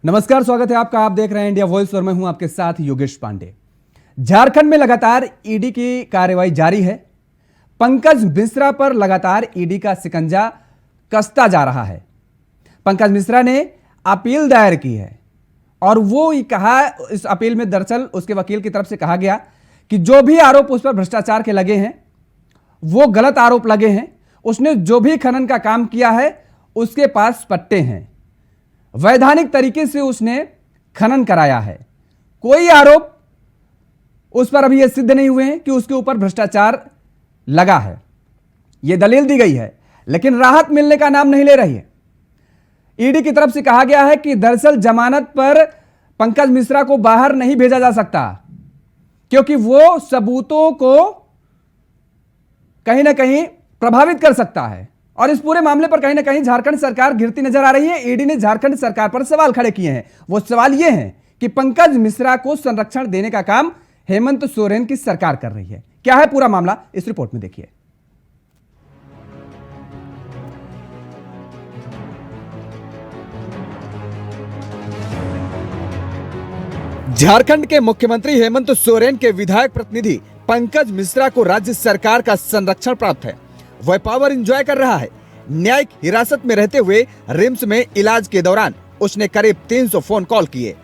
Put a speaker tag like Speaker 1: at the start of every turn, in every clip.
Speaker 1: नमस्कार, स्वागत है आपका। आप देख रहे हैं इंडिया वॉइस और मैं हूं आपके साथ योगेश पांडे। झारखंड में लगातार ईडी की कार्रवाई जारी है। पंकज मिश्रा पर लगातार ईडी का शिकंजा कसता जा रहा है। पंकज मिश्रा ने अपील दायर की है और वो कहा, इस अपील में दरअसल उसके वकील की तरफ से कहा गया कि जो भी आरोप उस पर भ्रष्टाचार के लगे हैं वो गलत आरोप लगे हैं। उसने जो भी खनन का काम किया है उसके पास पट्टे हैं, वैधानिक तरीके से उसने खनन कराया है। कोई आरोप उस पर अभी यह सिद्ध नहीं हुए हैं कि उसके ऊपर भ्रष्टाचार लगा है। यह दलील दी गई है, लेकिन राहत मिलने का नाम नहीं ले रही है। ईडी की तरफ से कहा गया है कि दरअसल जमानत पर पंकज मिश्रा को बाहर नहीं भेजा जा सकता क्योंकि वो सबूतों को कहीं ना कहीं प्रभावित कर सकता है। और इस पूरे मामले पर कहीं ना कहीं झारखंड सरकार घिरती नजर आ रही है। ईडी ने झारखंड सरकार पर सवाल खड़े किए हैं। वो सवाल ये हैं कि पंकज मिश्रा को संरक्षण देने का काम हेमंत सोरेन की सरकार कर रही है। क्या है पूरा मामला, इस रिपोर्ट में देखिए। झारखंड के मुख्यमंत्री हेमंत सोरेन के विधायक प्रतिनिधि पंकज मिश्रा को राज्य सरकार का संरक्षण प्राप्त है। वह पावर एंजॉय कर रहा है। न्यायिक हिरासत में रहते हुए रिम्स में इलाज के दौरान उसने करीब 300 फोन कॉल किए।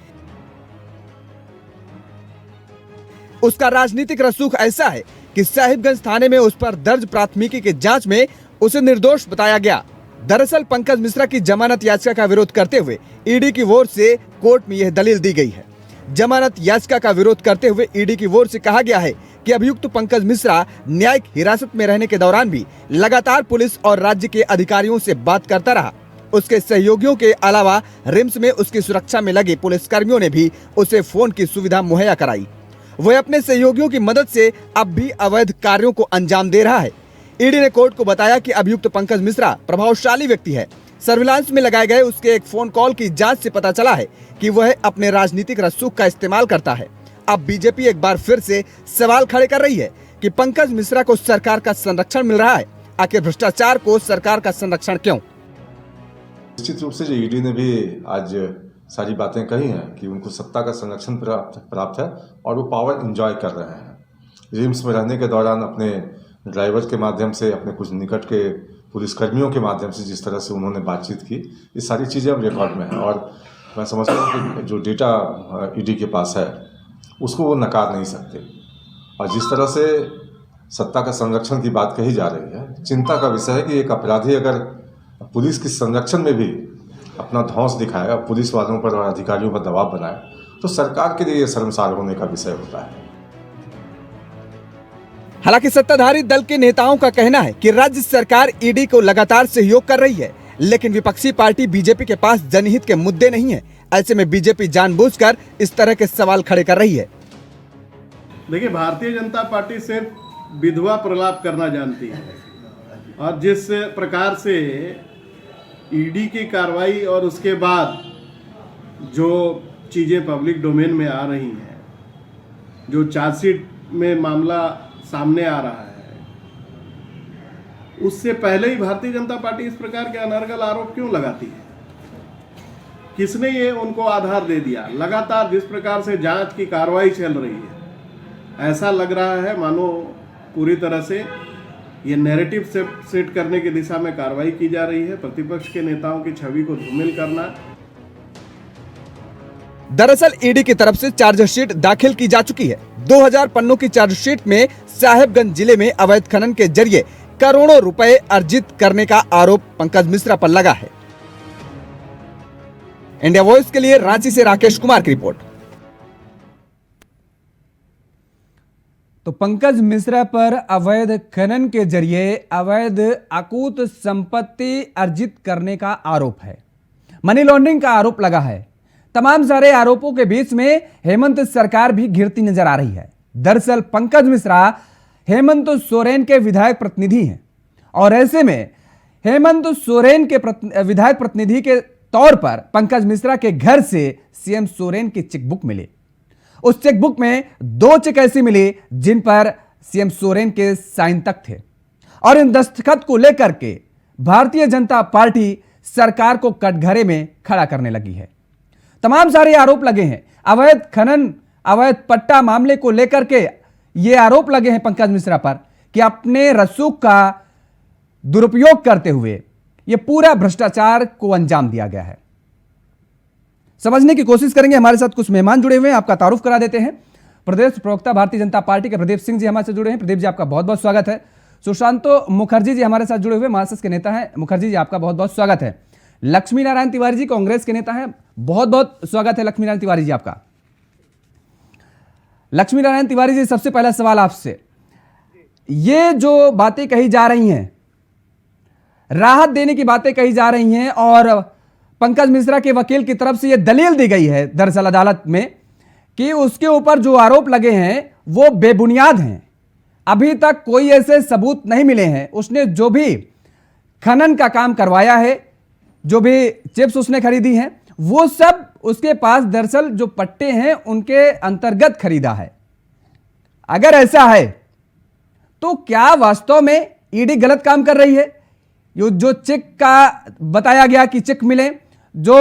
Speaker 1: उसका राजनीतिक रसूख ऐसा है कि साहिबगंज थाने में उस पर दर्ज प्राथमिकी की जांच में उसे निर्दोष बताया गया। दरअसल पंकज मिश्रा की जमानत याचिका का विरोध करते हुए ईडी की ओर से कोर्ट में यह दलील दी गई है। जमानत याचिका का विरोध करते हुए ईडी की ओर से कहा गया है कि अभियुक्त पंकज मिश्रा न्यायिक हिरासत में रहने के दौरान भी लगातार पुलिस और राज्य के अधिकारियों से बात करता रहा। उसके सहयोगियों के अलावा रिम्स में उसकी सुरक्षा में लगे पुलिसकर्मियों ने भी उसे फोन की सुविधा मुहैया कराई। वह अपने सहयोगियों की मदद से अब भी अवैध कार्यों को अंजाम दे रहा है। ईडी ने कोर्ट को बताया कि अभियुक्त पंकज मिश्रा प्रभावशाली व्यक्ति है। सर्विलांस में लगाए गए उसके एक फोन कॉल की जांच से पता चला है कि वह अपने राजनीतिक रसूख का इस्तेमाल करता है। अब बीजेपी एक बार फिर से सवाल खड़े कर रही है कि पंकज मिश्रा को सरकार का संरक्षण मिल रहा है, आखिर भ्रष्टाचार को सरकार का संरक्षण क्यों?
Speaker 2: निश्चित रूप से जो ईडी ने भी आज सारी बातें कही हैं कि उनको सत्ता का संरक्षण प्राप्त है और वो पावर एंजॉय कर रहे हैं। रिम्स में रहने के दौरान अपने ड्राइवर के माध्यम से, अपने कुछ निकट के पुलिसकर्मियों के माध्यम से जिस तरह से उन्होंने बातचीत की, ये सारी चीज़ें अब रिकॉर्ड में हैं। और मैं समझता हूँ कि जो डेटा ईडी के पास है उसको वो नकार नहीं सकते। और जिस तरह से सत्ता का संरक्षण की बात कही जा रही है, चिंता का विषय है कि एक अपराधी अगर पुलिस के संरक्षण में भी अपना धौंस दिखाए और पुलिस वालों पर और अधिकारियों पर दबाव बनाए तो सरकार के लिए शर्मसार होने का विषय होता है।
Speaker 1: हालांकि सत्ताधारी दल के नेताओं का कहना है कि राज्य सरकार ईडी को लगातार सहयोग कर रही है, लेकिन विपक्षी पार्टी बीजेपी के पास जनहित के मुद्दे नहीं है। ऐसे में बीजेपी जानबूझकर इस तरह के सवाल खड़े कर रही है।
Speaker 3: देखिए, भारतीय जनता पार्टी सिर्फ विधवा प्रलाप करना जानती है और जिस प्रकार से ईडी की कार्रवाई और उसके बाद जो चीज़ें पब्लिक डोमेन में आ रही हैं, जो चार्जशीट में मामला सामने आ रहा है, उससे पहले ही भारतीय जनता पार्टी इस प्रकार के अनर्गल आरोप क्यों लगाती है? किसने ये उनको आधार दे दिया? लगातार जिस प्रकार से जांच की कार्रवाई चल रही है, ऐसा लग रहा है मानो पूरी तरह से ये नैरेटिव सेट करने की दिशा में कार्रवाई की जा रही है, प्रतिपक्ष के नेताओं की छवि को धूमिल करना।
Speaker 1: दरअसल ईडी की तरफ से चार्जशीट दाखिल की जा चुकी है। 2000 पन्नों की चार्जशीट में साहिबगंज जिले में अवैध खनन के जरिए करोड़ों रुपए अर्जित करने का आरोप पंकज मिश्रा पर लगा है। इंडिया वॉइस के लिए रांची से राकेश कुमार की रिपोर्ट। तो पंकज मिश्रा पर अवैध खनन के जरिए अवैध अकूत संपत्ति अर्जित करने का आरोप है, मनी लॉन्ड्रिंग का आरोप लगा है। तमाम सारे आरोपों के बीच में हेमंत सरकार भी घिरती नजर आ रही है। दरअसल पंकज मिश्रा हेमंत सोरेन के विधायक प्रतिनिधि हैं और ऐसे में हेमंत सोरेन के विधायक प्रतिनिधि के तौर पर पंकज मिश्रा के घर से सीएम सोरेन की चेकबुक मिली। उस चेकबुक में 2 चेक ऐसी मिली जिन पर सीएम सोरेन के साइन तक थे और इन दस्तखत को लेकर के भारतीय जनता पार्टी सरकार को कटघरे में खड़ा करने लगी है। तमाम सारे आरोप लगे हैं। अवैध खनन, अवैध पट्टा मामले को लेकर के ये आरोप लगे हैं पंकज मिश्रा पर कि अपने रसूख का दुरुपयोग करते हुए ये पूरा भ्रष्टाचार को अंजाम दिया गया है। समझने की कोशिश करेंगे। हमारे साथ कुछ मेहमान जुड़े हुए हैं, आपका तारुफ करा देते हैं। प्रदेश प्रवक्ता भारतीय जनता पार्टी के प्रदीप सिंह जी हमारे साथ जुड़े हैं। प्रदीप जी, आपका बहुत बहुत स्वागत है। सुशांतो मुखर्जी जी हमारे साथ जुड़े हुए, मार्क्सिस्ट के नेता हैं। मुखर्जी जी, आपका बहुत बहुत स्वागत है। लक्ष्मी नारायण तिवारी जी कांग्रेस के नेता हैं, बहुत बहुत स्वागत है लक्ष्मी नारायण तिवारी जी आपका। लक्ष्मी नारायण तिवारी जी, सबसे पहला सवाल आपसे, ये जो बातें कही जा रही हैं, राहत देने की बातें कही जा रही हैं और पंकज मिश्रा के वकील की तरफ से यह दलील दी गई है दरअसल अदालत में कि उसके ऊपर जो आरोप लगे हैं वो बेबुनियाद हैं। अभी तक कोई ऐसे सबूत नहीं मिले हैं। उसने जो भी खनन का काम करवाया है, जो भी चिप्स उसने खरीदी हैं, वो सब उसके पास दरअसल जो पट्टे हैं उनके अंतर्गत खरीदा है। अगर ऐसा है तो क्या वास्तव में ईडी गलत काम कर रही है? जो चेक का बताया गया कि चेक मिले, जो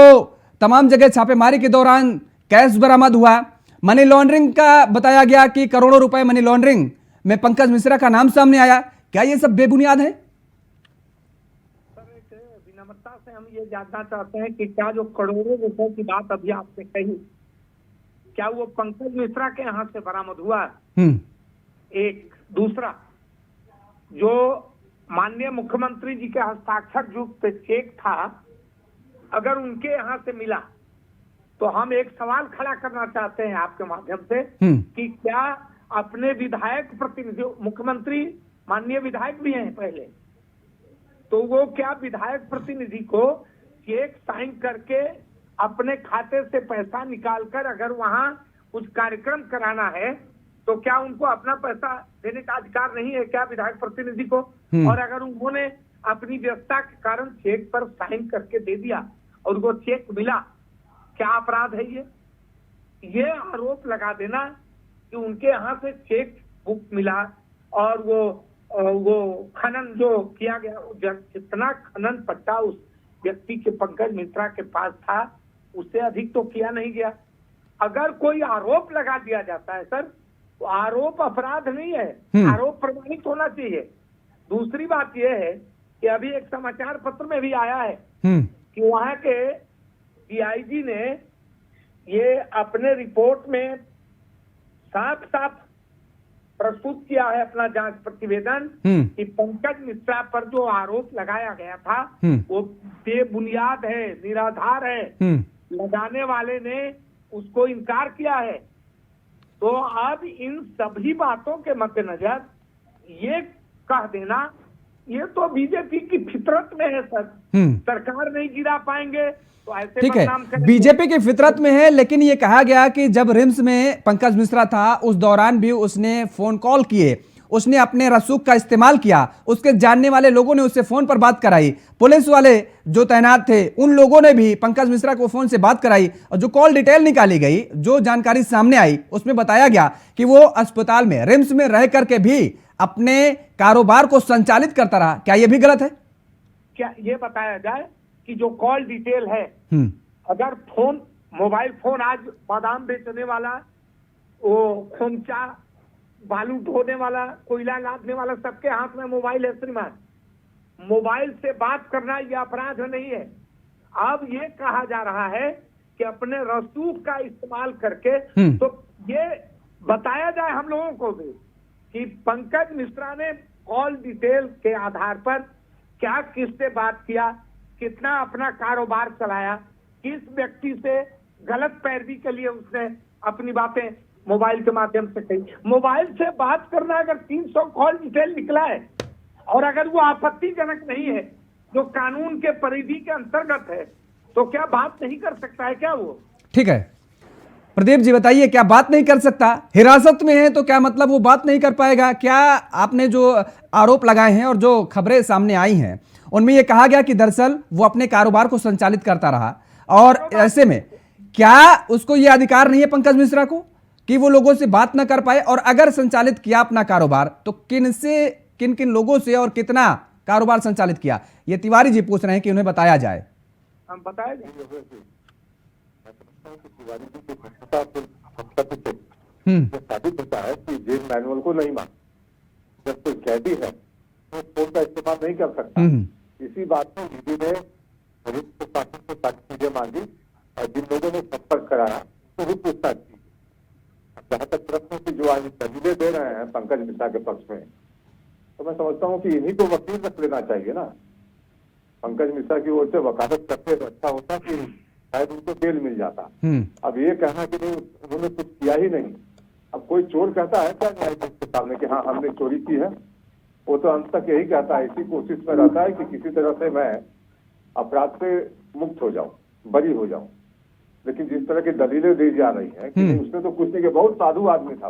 Speaker 1: तमाम जगह छापेमारी के दौरान कैश बरामद हुआ, मनी लॉन्ड्रिंग का बताया गया कि करोड़ों रुपए मनी लॉन्ड्रिंग में पंकज मिश्रा का नाम सामने आया, क्या ये सब बेबुनियाद है?
Speaker 4: सर, एक विनम्रता से हम ये जानना चाहते हैं कि क्या जो करोड़ों रुपए की बात अभी आपने कही, क्या वो पंकज मिश्रा के यहाँ से बरामद हुआ? एक दूसरा, जो माननीय मुख्यमंत्री जी के हस्ताक्षर युक्त चेक था, अगर उनके यहाँ से मिला तो हम एक सवाल खड़ा करना चाहते हैं आपके माध्यम से कि क्या अपने विधायक प्रतिनिधि, मुख्यमंत्री माननीय विधायक भी हैं पहले, तो वो क्या विधायक प्रतिनिधि को चेक साइन करके अपने खाते से पैसा निकालकर अगर वहां कुछ कार्यक्रम कराना है तो क्या उनको अपना पैसा देने का अधिकार नहीं है क्या विधायक प्रतिनिधि को? और अगर उन्होंने अपनी व्यवस्था के कारण चेक पर साइन करके दे दिया और उनको चेक मिला, क्या अपराध है ये आरोप लगा देना कि उनके यहाँ से चेक बुक मिला और वो खनन जो किया गया, जितना खनन पट्टा उस व्यक्ति के पंकज मिश्रा के पास था उससे अधिक तो किया नहीं गया। अगर कोई आरोप लगा दिया जाता है सर, तो आरोप अपराध नहीं है, आरोप प्रमाणित होना चाहिए। दूसरी बात यह है कि अभी एक समाचार पत्र में भी आया है कि वहां के डीआईजी ने ये अपने रिपोर्ट में साफ साफ प्रस्तुत किया है अपना जांच प्रतिवेदन कि पंकज मिश्रा पर जो आरोप लगाया गया था वो बेबुनियाद है, निराधार है। लगाने वाले ने उसको इनकार किया है। तो अब इन सभी बातों के मद्देनजर ये कह देना, ये तो बीजेपी की फितरत में है सर। सरकार नहीं गिरा पाएंगे तो ऐसे
Speaker 1: ठीक है,
Speaker 4: बदनाम करेंगे।
Speaker 1: बीजेपी की फितरत में है, लेकिन ये कहा गया कि जब रिम्स में पंकज मिश्रा था उस दौरान भी उसने फोन कॉल किए, उसने अपने रसूख का इस्तेमाल किया, उसके जानने वाले लोगों ने उससे फोन पर बात कराई, पुलिस वाले जो तैनात थे उन लोगों ने भी पंकज मिश्रा को फोन से बात कराई और जो कॉल डिटेल निकाली गई, जो जानकारी सामने आई, उसमें बताया गया कि वो अस्पताल में रिम्स में रह करके भी अपने कारोबार को संचालित करता रहा। क्या यह भी गलत है?
Speaker 4: क्या ये बताया जाए कि जो कॉल डिटेल है, अगर फोन, मोबाइल फोन, आज बादाम बेचने वाला, वो खोमचा बालू ढोने वाला, कोयला लादने वाला, सबके हाथ में मोबाइल है श्रीमान। मोबाइल से बात करना यह अपराध नहीं है। अब ये कहा जा रहा है कि अपने रसूख का इस्तेमाल करके, तो ये बताया जाए हम लोगों को भी कि पंकज मिश्रा ने कॉल डिटेल के आधार पर क्या किससे बात किया, कितना अपना कारोबार चलाया, किस व्यक्ति से गलत पैरवी के लिए उसने अपनी बातें मोबाइल के माध्यम से कही। मोबाइल से बात करना अगर 300 कॉल डिटेल निकला है और अगर वो आपत्तिजनक नहीं है, जो कानून के परिधि के अंतर्गत है, तो क्या बात नहीं कर सकता है क्या वो?
Speaker 1: ठीक है, प्रदीप जी बताइए, क्या बात नहीं कर सकता? हिरासत में है तो क्या मतलब वो बात नहीं कर पाएगा? क्या आपने जो आरोप लगाए हैं और जो खबरें सामने आई हैं उनमें यह कहा गया कि दरअसल वो अपने कारोबार को संचालित करता रहा, और ऐसे में क्या उसको यह अधिकार नहीं है पंकज मिश्रा को कि वो लोगों से बात ना कर पाए? और अगर संचालित किया अपना कारोबार तो किन किन लोगों से और कितना कारोबार संचालित किया? ये तिवारी जी पूछ रहे हैं कि उन्हें बताया जाए।
Speaker 4: हम बताया जाए।
Speaker 5: समझता हूँ कि तिवारी जी की भ्रष्टता साबित होता है कि जेल मैनुअल को नहीं मान। जब कोई कैदी है तो फोन का इस्तेमाल नहीं कर सकता। इसी बात में ईडी ने पुलिस प्रशासन से सारी चीजें मांगी और जिन लोगों ने संपर्क कराया तो भी पूछताछ की। जहां तक प्रश्न की जो आज दलीलें दे रहे हैं पंकज मिश्रा के पक्ष में, तो मैं समझता हूँ कि इन्हीं को वकील रख लेना चाहिए ना। पंकज मिश्रा की ओर से वकालत करते तो अच्छा होता कि शायद उनको बेल मिल जाता। अब ये कहना कि नहीं उन्होंने कुछ किया ही नहीं। अब कोई चोर कहता है क्या न्यायाधीश के सामने कि हाँ हमने चोरी की है? वो तो अंत तक यही कहता है, इसी कोशिश में रहता है कि किसी तरह से मैं अपराध से मुक्त हो जाऊं, बरी हो जाऊं। लेकिन जिस तरह की दलीलें दी जा रही हैं कि उसने तो कुछ नहीं किया, बहुत साधु आदमी था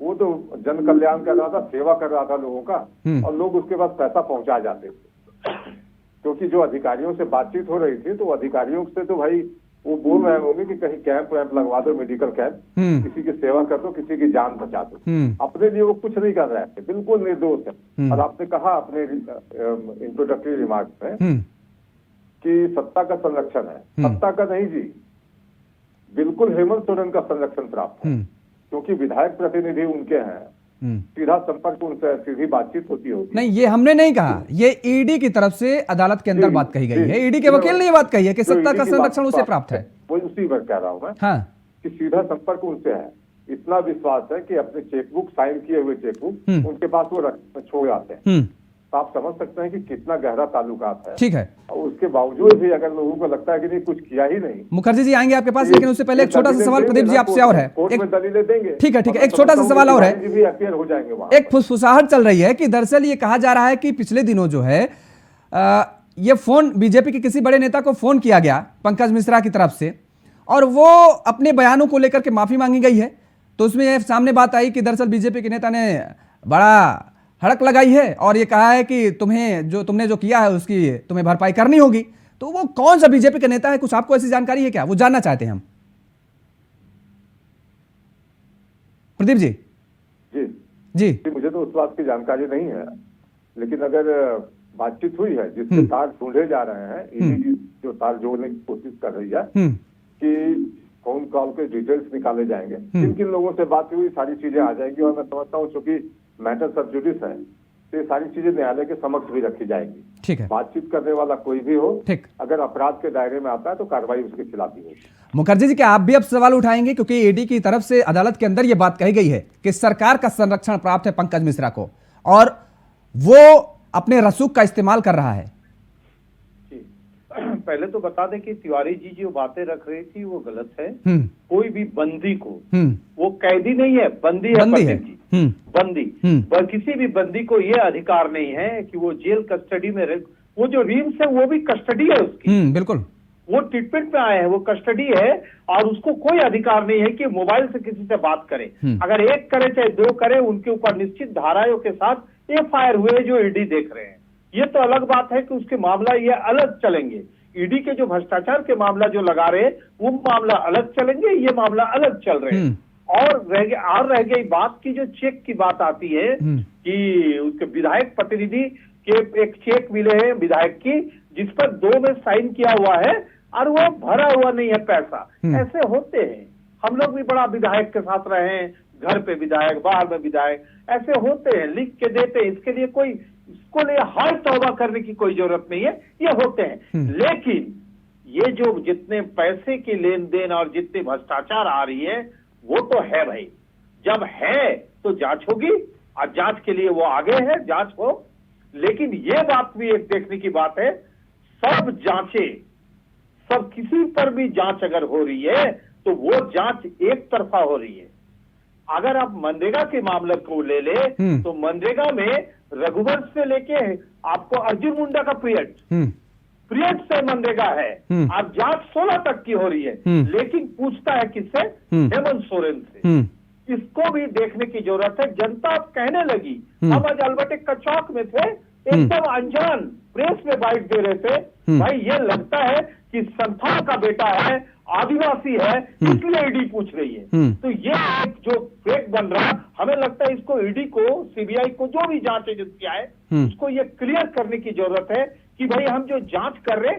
Speaker 5: वो तो जन कल्याण कर रहा था, सेवा कर रहा था लोगों का, और लोग उसके पास पैसा पहुंचा जाते थे। क्योंकि जो अधिकारियों से बातचीत हो रही थी तो अधिकारियों से तो भाई वो बोल रहे होंगे कि कहीं कैंप वैंप लगवा दो, मेडिकल कैंप, किसी की सेवा कर दो, किसी की जान बचा दो। अपने लिए वो कुछ नहीं कर रहे थे, बिल्कुल निर्दोष है। और आपने कहा अपने इंट्रोडक्टरी रिमार्क्स में कि सत्ता का संरक्षण है, सत्ता का नहीं जी, बिल्कुल हेमंत सोरेन का संरक्षण प्राप्त है। क्योंकि विधायक प्रतिनिधि उनके हैं, सीधा संपर्क उनसे, सीधी बातचीत होती होगी।
Speaker 1: नहीं, ये हमने नहीं कहा, ये ईडी की तरफ से अदालत के अंदर बात कही गई है। ईडी के वकील ने ये बात कही है कि सत्ता का संरक्षण उसे प्राप्त है।
Speaker 5: वो उसी पर कह रहा हूं मैं, हाँ, कि सीधा संपर्क उनसे है। इतना विश्वास है कि अपने चेकबुक, साइन किए हुए चेकबुक उनके पास वो छोड़ आते हैं। तो आप समझ सकते हैं कि कितना गहरा ताल्लुकात है।
Speaker 1: ठीक है।
Speaker 5: और उसके बावजूद भी अगर लोगों को लगता है कि नहीं कुछ किया ही नहीं।
Speaker 1: मुखर्जी जी आएंगे आपके पास, लेकिन उससे पहले एक छोटा सा सवाल प्रदीप जी आपसे और है।
Speaker 5: कोर्ट में दलीलें देंगे।
Speaker 1: ठीक है, ठीक है, एक छोटा सा सवाल और है।
Speaker 5: हो जाएंगे।
Speaker 1: एक फुसफुसाहट चल रही है कि दरअसल ये कहा जा रहा है कि पिछले दिनों जो है ये फोन बीजेपी के किसी बड़े नेता को फोन किया गया पंकज मिश्रा की तरफ से, और वो अपने बयानों को लेकर के माफी मांगी गई है। तो उसमें ये सामने बात आई कि दरअसल बीजेपी के नेता ने बड़ा हड़क लगाई है और ये कहा है कि तुमने जो किया है उसकी तुम्हें भरपाई करनी होगी। तो वो कौन सा बीजेपी का नेता है? कुछ आपको ऐसी जानकारी है क्या? वो जानना चाहते हैं हम। प्रदीप जी। जी
Speaker 5: मुझे तो उस बात की जानकारी नहीं है, लेकिन अगर बातचीत हुई है जिसके तार ढूंढे जा रहे हैं, ईडी जो तार जोड़ने की कोशिश कर रही है कि फोन कॉल के डिटेल्स निकाले जाएंगे, किन किन लोगों से बात हुई, सारी चीजें आ जाएंगी। और मैं समझता हूँ चूंकि मैटर सब जुडिस है तो ये सारी चीजें न्यायालय के समक्ष भी रखी जाएंगी।
Speaker 1: ठीक है।
Speaker 5: बातचीत करने वाला कोई भी हो,
Speaker 1: ठीक,
Speaker 5: अगर अपराध के दायरे में आता है तो कार्रवाई उसके खिलाफ ही होगी।
Speaker 1: मुखर्जी जी, क्या आप भी अब सवाल उठाएंगे? क्योंकि ईडी की तरफ से अदालत के अंदर यह बात कही गई है कि सरकार का संरक्षण प्राप्त है पंकज मिश्रा को और वो अपने रसूख का इस्तेमाल कर रहा है।
Speaker 6: पहले तो बता दें कि तिवारी जी जो बातें रख रही थी वो गलत है। कोई भी बंदी को, वो कैदी नहीं है, बंदी है, बंदी, पर किसी भी बंदी को ये अधिकार नहीं है कि वो जेल कस्टडी में रहे। वो जो रिम्स है वो भी कस्टडी है उसकी।
Speaker 1: बिल्कुल,
Speaker 6: वो ट्रीटमेंट में आए हैं, वो कस्टडी है और उसको कोई अधिकार नहीं है कि मोबाइल से किसी से बात करे। अगर एक करे चाहे दो करे, उनके ऊपर निश्चित धाराओं के साथ एफआईआर हुए जो ईडी देख रहे हैं। ये तो अलग बात है कि उसके मामला ये अलग चलेंगे। ईडी के जो भ्रष्टाचार के मामला जो लगा रहे वो मामला अलग चलेंगे, ये मामला अलग चल रहे हैं। और रह गई बात की जो चेक की बात आती है कि उसके विधायक प्रतिनिधि के एक चेक मिले हैं विधायक की, जिस पर 2 में साइन किया हुआ है और वो भरा हुआ नहीं है पैसा। ऐसे होते हैं, हम लोग भी बड़ा विधायक के साथ रहे हैं, घर पे विधायक, बाहर में विधायक, ऐसे होते हैं, लिख के देते हैं। इसके लिए कोई इसको लिए हाय तौबा करने की कोई जरूरत नहीं है, ये होते हैं। लेकिन ये जो जितने पैसे की लेन देन और जितनी भ्रष्टाचार आ रही है वो तो है भाई। जब है तो जांच होगी और जांच के लिए वो आगे है, जांच हो। लेकिन ये बात भी एक देखने की बात है, सब जांचे, सब किसी पर भी जांच अगर हो रही है तो वो जांच एक तरफा हो रही है। अगर आप मनरेगा के मामले को ले ले तो मनरेगा में रघुवंश से लेके आपको अर्जुन मुंडा का पीरियड से मनरेगा है। अब जांच 16 तक की हो रही है, लेकिन पूछता है किससे? हेमंत सोरेन से। इसको भी देखने की जरूरत है। जनता अब कहने लगी, हम आज अल्बर्ट का चौक में थे, एकदम अनजान प्रेस में बाइट दे रहे थे, भाई ये लगता है कि संथाल का बेटा है, आदिवासी है, इसलिए ईडी पूछ रही है। तो ये एक जो फेक बन रहा, हमें लगता है इसको ईडी को, सीबीआई को, जो भी जांच एजेंसी है उसको ये क्लियर करने की जरूरत है कि भाई हम जो जांच कर रहे,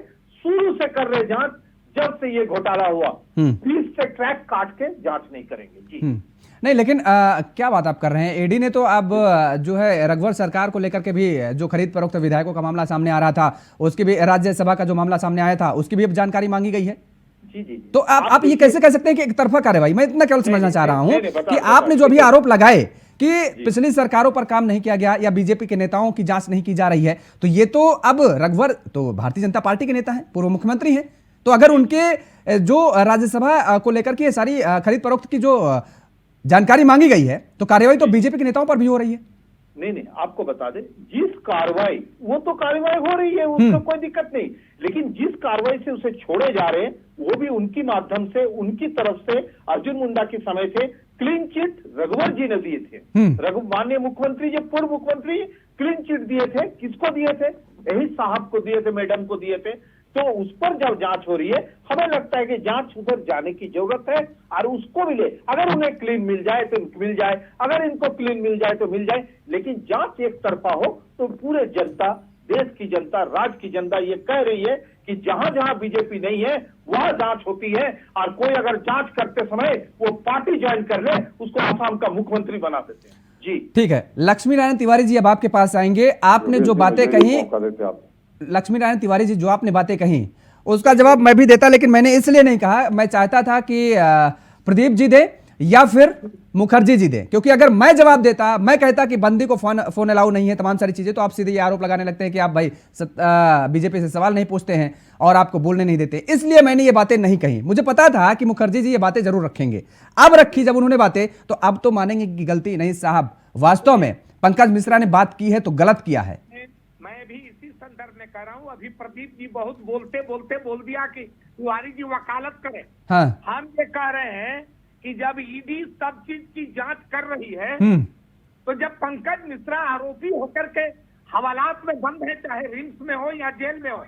Speaker 6: शुरू से कर रहे जांच, जब से ये घोटाला हुआ, पुलिस से ट्रैक काट के जांच नहीं करेंगे जी।
Speaker 7: नहीं, लेकिन क्या बात आप कर रहे हैं। ईडी ने तो अब जो है रघुवर सरकार को लेकर के भी, जो खरीद फरोख्त विधायकों का मामला सामने आ रहा था, उसकी भी, राज्यसभा का जो मामला सामने आया था उसकी भी अब जानकारी मांगी गई है।
Speaker 6: जी।
Speaker 7: तो आप ये कैसे कह सकते हैं कि एक तरफा कार्रवाई? मैं इतना केवल समझना चाह रहा हूं कि आपने जो भी आरोप लगाए कि पिछली सरकारों पर काम नहीं किया गया या बीजेपी के नेताओं की जांच नहीं की जा रही है, तो ये तो अब रघुवर तो भारतीय जनता पार्टी के नेता हैं, पूर्व मुख्यमंत्री हैं, तो अगर उनके जो राज्यसभा को लेकर के सारी खरीद फरोख्त की जो जानकारी मांगी गई है, तो कार्रवाई तो बीजेपी के नेताओं पर भी हो रही है।
Speaker 6: नहीं, आपको बता दें, जिस कार्रवाई, वो तो कार्रवाई हो रही है, उसका कोई दिक्कत नहीं, लेकिन जिस कार्रवाई से उसे छोड़े जा रहे हैं वो भी उनकी माध्यम से, उनकी तरफ से अर्जुन मुंडा के समय थे क्लीन चिट रघुवर जी ने दिए थे। माननीय मुख्यमंत्री जी, पूर्व मुख्यमंत्री क्लीन चिट दिए थे। किसको दिए थे? यही साहब को दिए थे, मैडम को दिए थे। तो उस पर जब जांच हो रही है, हमें लगता है कि जांच उधर जाने की जरूरत है और उसको मिले। अगर उन्हें क्लीन मिल जाए तो मिल जाए, अगर इनको क्लीन मिल जाए तो मिल जाए, लेकिन जांच एक तरफा हो तो पूरे जनता, देश की जनता, राज्य की जनता ये कह रही है कि जहां जहां बीजेपी नहीं है वहां जांच होती है, और कोई अगर जांच करते समय वो पार्टी ज्वाइन कर ले, उसको आसाम का मुख्यमंत्री बना देते हैं जी।
Speaker 7: ठीक है, लक्ष्मी नारायण तिवारी जी अब आपके पास आएंगे। आपने जो बातें कही, लक्ष्मी नारायण तिवारी जी, जो आपने बातें कही उसका जवाब मैं भी देता, लेकिन मैंने इसलिए नहीं कहा, मैं चाहता था कि प्रदीप जी दे या फिर मुखर्जी जी दे, क्योंकि अगर मैं जवाब देता, मैं कहता कि बंदी को फोन अलाउ नहीं है, तमाम सारी चीजें, तो आप सीधे ये आरोप लगाने लगते हैं कि आप भाई बीजेपी से सवाल नहीं पूछते हैं और आपको बोलने नहीं देते। इसलिए मैंने ये बातें नहीं कही। मुझे पता था कि मुखर्जी जी ये बातें जरूर रखेंगे। अब रखी जब उन्होंने बातें, तो अब तो मानेंगे कि गलती नहीं साहब, वास्तव में पंकज मिश्रा ने बात की है तो गलत किया है।
Speaker 4: मैं भी इसी संदर्भ में कह रहा हूँ, अभी प्रदीप जी बहुत बोलते बोलते बोल दिया कि तिवारी जी वकालत करें।
Speaker 7: हाँ।
Speaker 4: हम ये कह रहे हैं कि जब ईडी सब चीज की जांच कर रही है, तो जब पंकज मिश्रा आरोपी होकर के हवालात में बंद है, चाहे रिम्स में हो या जेल में हो,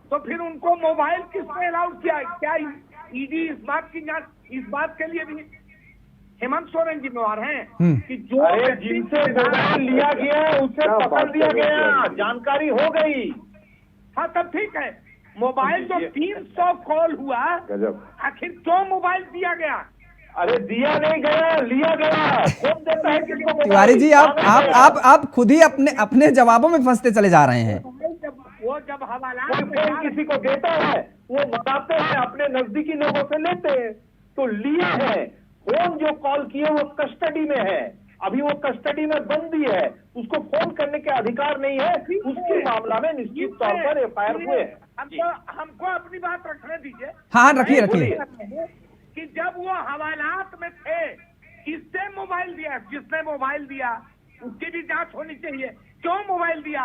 Speaker 4: तो फिर उनको मोबाइल किसने अलाउड किया? क्या ईडी इस बात की जांच, इस बात के लिए भी हेमंत सोरेन जिम्मेवार हैं कि जो
Speaker 6: जिनसे मोबाइल लिया गया उसे पकड़ दिया गया, जानकारी हो गई।
Speaker 4: हाँ, तब ठीक है। मोबाइल जो 300 कॉल हुआ, आखिर क्यों मोबाइल दिया गया?
Speaker 6: अरे दिया नहीं गया, लिया गया। कौन देता है किसको?
Speaker 7: तिवारी जी, आप खुद ही अपने जवाबों में फंसते चले जा रहे हैं।
Speaker 4: वो जब हवालात
Speaker 6: में किसी को देता है, वो बताते हैं, अपने नजदीकी लोगों से लेते हैं, तो लिया है। फोन जो कॉल किए वो कस्टडी में है, अभी वो कस्टडी में बंदी है, उसको फोन करने के अधिकार नहीं है। उसके मामला में निश्चित तौर पर एफआईआर हुए।
Speaker 4: हमको अपनी बात रखने दीजिए।
Speaker 7: हाँ, रखिए।
Speaker 4: कि जब वो हवालात में थे, किसने मोबाइल दिया? जिसने मोबाइल दिया उसकी भी जांच होनी चाहिए। क्यों मोबाइल दिया?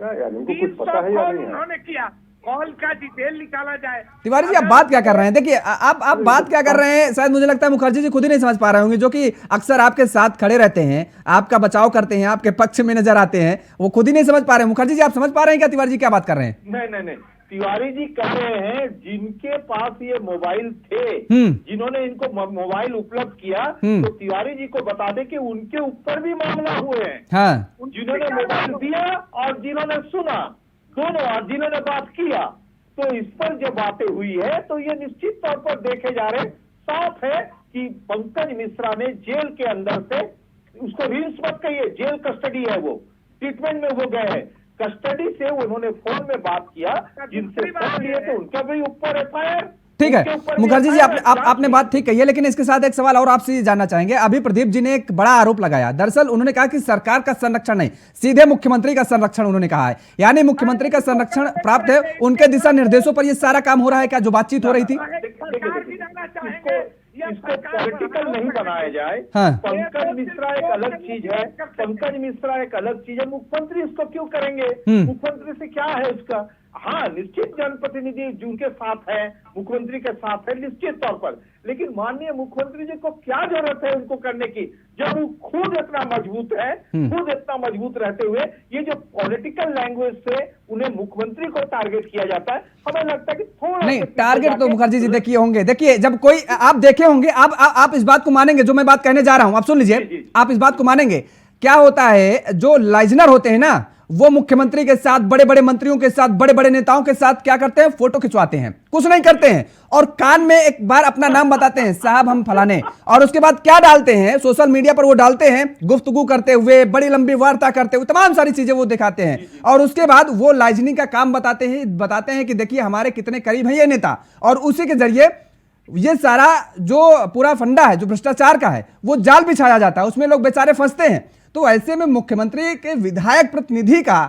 Speaker 4: उन्होंने किया, कॉल का डिटेल निकाला जाए।
Speaker 7: तिवारी जी, आप बात क्या कर रहे हैं? देखिए, आप बात क्या कर रहे हैं, शायद मुझे लगता है मुखर्जी जी खुद ही नहीं समझ पा रहे होंगे, जो कि अक्सर आपके साथ खड़े रहते हैं, आपका बचाव करते हैं, आपके पक्ष में नजर आते हैं, वो खुद ही नहीं समझ पा रहे हैं। मुखर्जी जी, आप समझ पा रहे हैं क्या तिवारी जी क्या बात कर रहे हैं?
Speaker 6: नहीं, तिवारी जी कह रहे हैं जिनके पास ये मोबाइल थे, जिन्होंने इनको मोबाइल उपलब्ध किया, तो तिवारी जी को बता दें कि उनके ऊपर भी मामला हुए हैं।
Speaker 7: हाँ।
Speaker 6: जिन्होंने मोबाइल दिया और जिन्होंने सुना, दोनों, और जिन्होंने बात किया, तो इस पर जो बातें हुई है, तो ये निश्चित तौर पर देखे जा रहे, साफ है कि पंकज मिश्रा ने जेल के अंदर से, उसको रिम्स मत कहिए, जेल कस्टडी है, वो ट्रीटमेंट में वो गए हैं, कस्टडी से उन्होंने फोन में बात किया, जिनसे फोन लिए थे उनके भी ऊपर एफआईआर।
Speaker 7: ठीक है मुखर्जी जी, आपने बात ठीक कही है, लेकिन इसके साथ एक सवाल और आपसे जानना चाहेंगे। अभी प्रदीप जी ने एक बड़ा आरोप लगाया, दरअसल उन्होंने कहा कि सरकार का संरक्षण नहीं, सीधे मुख्यमंत्री का संरक्षण उन्होंने कहा है, यानी मुख्यमंत्री का संरक्षण प्राप्त है, उनके दिशा निर्देशों पर यह सारा काम हो रहा है क्या, जो बातचीत हो रही थी?
Speaker 6: इसको पॉलिटिकल नहीं बनाया जाए।
Speaker 7: हाँ।
Speaker 6: पंकज मिश्रा एक अलग चीज है, पंकज मिश्रा एक अलग चीज है, मुख्यमंत्री इसको क्यों करेंगे? मुख्यमंत्री से क्या है उसका? हाँ, निश्चित जनप्रतिनिधि जिनके साथ है, मुख्यमंत्री के साथ है, निश्चित तौर पर, लेकिन माननीय मुख्यमंत्री जी को क्या जरूरत है उनको करने की, जब वो खुद इतना मजबूत है, खुद इतना मजबूत रहते हुए ये जो पॉलिटिकल लैंग्वेज से उन्हें मुख्यमंत्री को टारगेट किया जाता है, हमें लगता है कि थोड़ा
Speaker 7: नहीं, टारगेट तो मुखर्जी जी देखिए होंगे, देखिए जब कोई आप देखे होंगे, आप इस बात को मानेंगे जो मैं बात कहने जा रहा हूं, आप सुन लीजिए, आप इस बात को मानेंगे। क्या होता है, जो लाइजनर होते हैं ना, वो मुख्यमंत्री के साथ, बड़े बड़े मंत्रियों के साथ, बड़े बड़े नेताओं के साथ क्या करते हैं, फोटो खिंचवाते हैं, कुछ नहीं करते हैं, और कान में एक बार अपना नाम बताते हैं, साहब हम फलाने, और उसके बाद क्या डालते हैं सोशल मीडिया पर, वो डालते हैं गुफ्तगू करते हुए, बड़ी लंबी वार्ता करते हुए, तमाम सारी चीजें वो दिखाते हैं, और उसके बाद वो लाइजनिंग का काम बताते हैं कि देखिए हमारे कितने करीब है ये नेता, और उसी के जरिए ये सारा जो पूरा फंडा है जो भ्रष्टाचार का है वो जाल बिछाया जाता है, उसमें लोग बेचारे फंसते हैं। तो ऐसे में मुख्यमंत्री के विधायक प्रतिनिधि का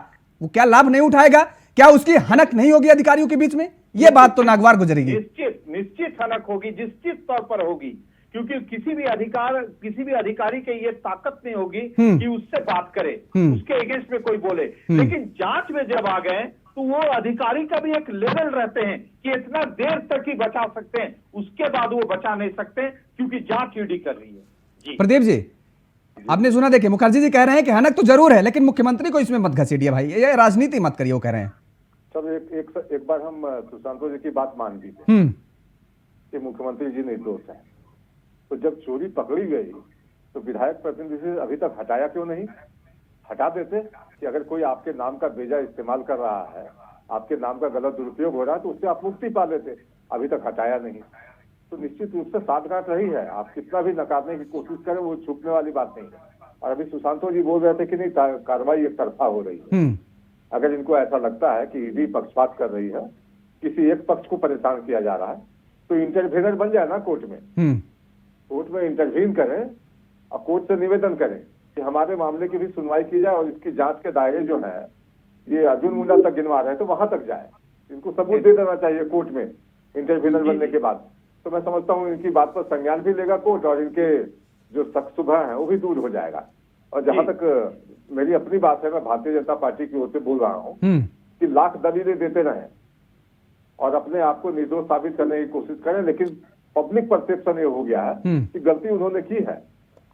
Speaker 7: वो क्या लाभ नहीं उठाएगा, क्या उसकी हनक नहीं होगी अधिकारियों के बीच में? ये बात तो नागवार गुजरेगी।
Speaker 6: निश्चित हनक होगी, निश्चित तौर पर होगी, क्योंकि किसी भी अधिकारी के ये ताकत नहीं होगी कि उससे बात करे, उसके अगेंस्ट में कोई बोले। लेकिन जांच में जब आ गए तो वो अधिकारी का भी एक लेवल रहते हैं कि इतना देर तक ही बचा सकते हैं, उसके बाद वो बचा नहीं सकते क्योंकि जांच ईडी कर रही है। जी
Speaker 7: प्रदीप जी, आपने सुना, देखिए मुखर्जी जी कह रहे हैं कि हनक तो जरूर है, लेकिन मुख्यमंत्री को इसमें मत घसीटिए भाई, ये राजनीति मत करिए, वो कह रहे हैं।
Speaker 5: सब एक बार हम सुशांतो जी की बात मान लीजिए कि मुख्यमंत्री जी निर्दोष है, तो जब चोरी पकड़ी गई तो विधायक प्रतिनिधि से अभी तक हटाया क्यों नहीं? हटा देते कि अगर कोई आपके नाम का बेजा इस्तेमाल कर रहा है, आपके नाम का गलत दुरुपयोग हो रहा है, तो उससे आप मुक्ति पा लेते। अभी तक हटाया नहीं, तो निश्चित रूप से साठगांठ रही है। आप कितना भी नकारने की कोशिश करें, वो छुपने वाली बात नहीं है। और अभी सुशांतो जी बोल रहे थे कि नहीं, कार्रवाई एक तरफा हो रही है। अगर इनको ऐसा लगता है कि ईडी पक्षपात कर रही है, किसी एक पक्ष को परेशान किया जा रहा है, तो इंटरव्यूनर बन जाए ना कोर्ट में, कोर्ट में इंटरव्यून करें और कोर्ट से निवेदन करें कि हमारे मामले की भी सुनवाई की जाए और इसकी जांच के दायरे जो है ये अर्जुन मुंडा तक गिनवा रहे हैं तो वहां तक जाए। इनको सबूत दे देना चाहिए कोर्ट में इंटरव्यूनर बनने के बाद। तो मैं समझता हूँ इनकी बात पर संज्ञान भी लेगा कोर्ट और इनके जो शक शुबह है वो भी दूर हो जाएगा। और जहां तक मेरी अपनी बात है, मैं भारतीय जनता पार्टी की ओर से बोल रहा हूँ कि लाख दलीलें देते रहे और अपने आप को निर्दोष साबित करने की कोशिश करें, लेकिन पब्लिक परसेप्शन ये हो गया है कि गलती उन्होंने की है।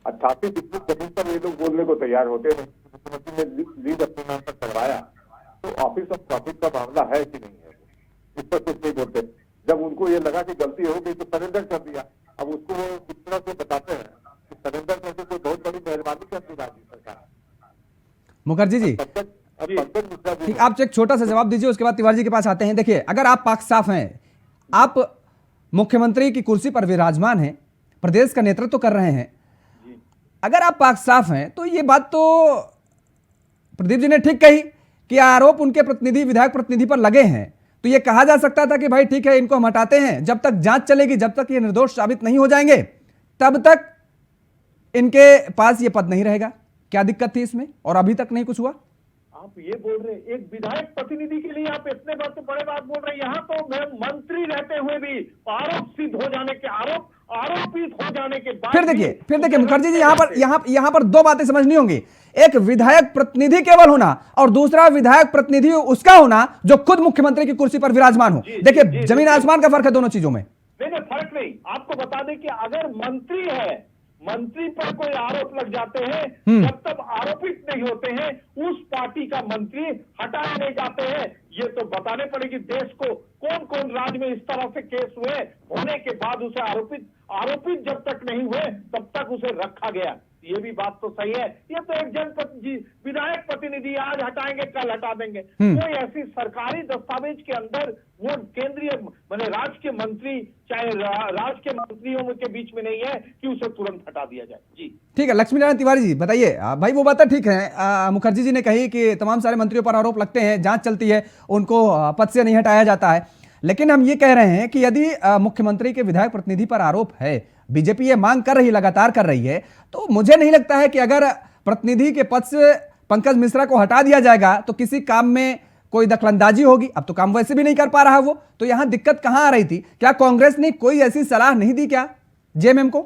Speaker 5: 88 जमीन पर ये लोग बोलने को तैयार होते हैं। मुख्यमंत्री ने लीड अपने नाम पर करवाया तो ऑफिस ऑफ प्रॉफिट का मामला है कि नहीं है, इस पर कुछ नहीं बोलते। जब उनको ये लगा कि गलती हो गई तो सरेंडर कर दिया। अब उसको वो किस तरह से बताते हैं कि सरेंडर करके कोई बहुत बड़ी मेहरबानी कर दी राज्य सरकार।
Speaker 7: मुखर्जी जी, ठीक, आप एक छोटा सा जवाब दीजिए, उसके बाद तिवारी जी के पास आते हैं। देखिए, अगर आप पाक साफ हैं, आप मुख्यमंत्री की कुर्सी पर विराजमान हैं, प्रदेश का नेतृत्व कर रहे हैं, अगर आप पाक साफ हैं तो ये बात तो प्रदीप जी ने ठीक कही कि आरोप उनके प्रतिनिधि, विधायक प्रतिनिधि पर लगे हैं, तो ये कहा जा सकता था कि भाई ठीक है, इनको हम हटाते हैं, जब तक जांच चलेगी, जब तक ये निर्दोष साबित नहीं हो जाएंगे तब तक इनके पास ये पद नहीं रहेगा। क्या दिक्कत थी इसमें, और अभी तक नहीं कुछ हुआ?
Speaker 6: आप ये बोल रहे हैं एक विधायक प्रतिनिधि के लिए आप इतने बात तो बड़े बात बोल रहे हैं। यहाँ तो मैं मंत्री रहते हुए भी आरोप सिद्ध हो जाने के, आरोपित हो जाने के बाद
Speaker 7: फिर देखिए मुखर्जी जी, यहाँ पर दो बातें समझनी होंगी। एक विधायक प्रतिनिधि केवल होना और दूसरा विधायक प्रतिनिधि उसका होना जो खुद मुख्यमंत्री की कुर्सी पर विराजमान हो। देखिए, जमीन आसमान का फर्क है दोनों चीजों में।
Speaker 6: नहीं, फर्क नहीं। आपको बता दें कि अगर मंत्री है, मंत्री पर कोई आरोप लग जाते हैं, जब तक आरोपित नहीं होते हैं उस पार्टी का मंत्री हटाए नहीं जाते हैं। ये तो बताने पड़ेगी देश को कौन कौन राज्य में इस तरह से केस हुए, होने के बाद उसे आरोपित जब तक नहीं हुए तब तक उसे रखा गया। ये भी बात तो सही है। ये तो एक विधायक प्रतिनिधि आज हटाएंगे कल हटा देंगे, कोई ऐसी सरकारी दस्तावेज के अंदर वो केंद्रीय माने राज्य के मंत्री चाहे राज्य के मंत्रियों के बीच में नहीं है कि उसे तुरंत हटा दिया जाए। जी
Speaker 7: ठीक है, लक्ष्मी नारायण तिवारी जी बताइए। भाई वो बात ठीक है, मुखर्जी जी ने कही कि तमाम सारे मंत्रियों पर आरोप लगते हैं, जांच चलती है, उनको पद से नहीं हटाया जाता है, लेकिन हम ये कह रहे हैं कि यदि मुख्यमंत्री के विधायक प्रतिनिधि पर आरोप है, बीजेपी ये मांग कर रही, लगातार कर रही है, तो मुझे नहीं लगता है कि अगर प्रतिनिधि के पद से पंकज मिश्रा को हटा दिया जाएगा तो किसी काम में कोई दखलंदाजी होगी। अब तो काम वैसे भी नहीं कर पा रहा वो, तो यहां दिक्कत कहां आ रही थी? क्या कांग्रेस ने कोई ऐसी सलाह नहीं दी क्या जेएमएम को?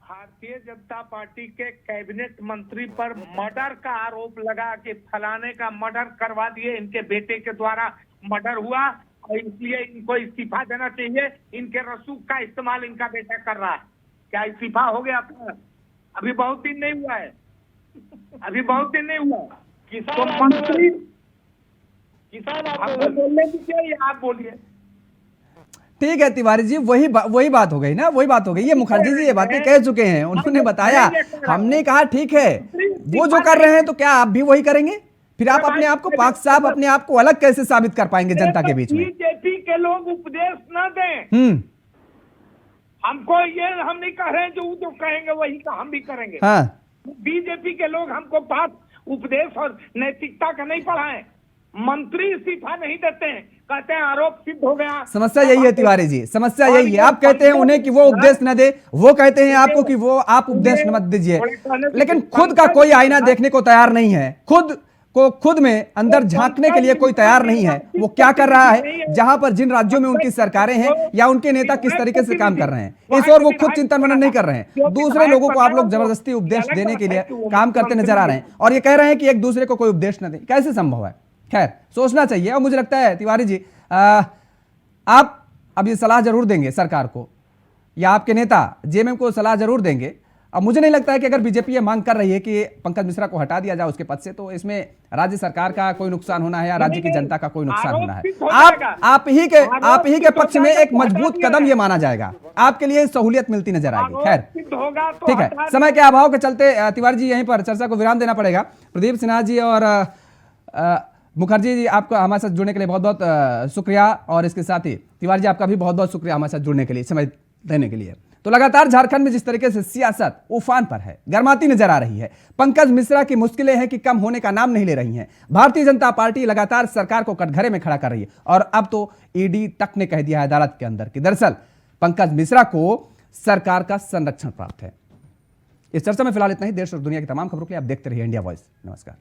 Speaker 4: भारतीय जनता पार्टी के कैबिनेट मंत्री पर मर्डर का आरोप लगा कि फलाने का मर्डर करवा दिए, इनके बेटे के द्वारा मर्डर हुआ और इसलिए इनको इस्तीफा देना चाहिए, इनके रसूख का इस्तेमाल इनका बेटा कर रहा है। क्या इस्तीफा हो गया? अभी बहुत दिन नहीं हुआ है, अभी बहुत दिन नहीं हुआ। तो मंत्री किसान बोलने दीजिए, आप बोलिए।
Speaker 7: ठीक है तिवारी जी, वही बात हो गई ना, वही बात हो गई। ये मुखर्जी जी ये बातें कह चुके हैं, उन्होंने बताया, हमने कहा ठीक है वो जो कर रहे हैं तो क्या आप भी वही करेंगे? फिर आप अपने आप को पाक साहब अपने आप को अलग कैसे साबित कर पाएंगे जनता के बीच में?
Speaker 4: बीजेपी के लोग उपदेश न दें। हमको ये हम नहीं कह रहे हैं, जो वो जो कहेंगे वही का हम भी करेंगे।
Speaker 7: हाँ।
Speaker 4: बीजेपी के लोग हमको बात उपदेश और नैतिकता का नहीं पढ़ाएं। मंत्री इस्तीफा नहीं देते हैं, कहते हैं आरोप सिद्ध हो गया।
Speaker 7: समस्या यही है तिवारी जी, समस्या यही है। आप कहते हैं उन्हें कि वो उपदेश न दे, वो कहते हैं आपको कि वो आप उपदेश मत दीजिए, लेकिन खुद का कोई आईना देखने को तैयार नहीं है, खुद में अंदर झांकने के लिए कोई तैयार नहीं है। वो क्या कर रहा है, जहां पर जिन राज्यों में उनकी सरकारें हैं या उनके नेता किस तरीके से काम कर रहे हैं, इस ओर वो खुद चिंतन मनन नहीं कर रहे हैं। दूसरे लोगों को आप लोग जबरदस्ती उपदेश देने के लिए काम करते नजर आ रहे हैं और ये कह रहे हैं कि एक दूसरे को कोई उपदेश न दे। कैसे संभव है? खैर, सोचना चाहिए। और मुझे लगता है तिवारी जी, आप अब ये सलाह जरूर देंगे सरकार को, या आपके नेता जेएमएम को सलाह जरूर देंगे। अब मुझे नहीं लगता है कि अगर बीजेपी ये मांग कर रही है कि पंकज मिश्रा को हटा दिया जाए उसके पद से, तो इसमें राज्य सरकार का कोई नुकसान होना है या राज्य की जनता का कोई नुकसान होना है। आप ही के पक्ष में एक मजबूत कदम ये माना जाएगा, आपके लिए सहूलियत मिलती नजर आएगी। खैर, ठीक है, समय के अभाव के चलते तिवारी जी यहीं पर चर्चा को विराम देना पड़ेगा। प्रदीप सिन्हा जी और मुखर्जी जी, आपका हमारे साथ जुड़ने के लिए बहुत बहुत शुक्रिया, और इसके साथ ही तिवारी जी आपका भी बहुत बहुत शुक्रिया हमारे साथ जुड़ने के लिए, समय देने के लिए। तो लगातार झारखंड में जिस तरीके से सियासत उफान पर है, गर्माती नजर आ रही है, पंकज मिश्रा की मुश्किलें हैं कि कम होने का नाम नहीं ले रही हैं। भारतीय जनता पार्टी लगातार सरकार को कटघरे में खड़ा कर रही है और अब तो ईडी तक ने कह दिया है अदालत के अंदर कि दरअसल पंकज मिश्रा को सरकार का संरक्षण प्राप्त है। इस चर्चा में फिलहाल इतना ही। देश और दुनिया की तमाम खबरों के लिए आप देखते रहिए इंडिया वॉइस। नमस्कार।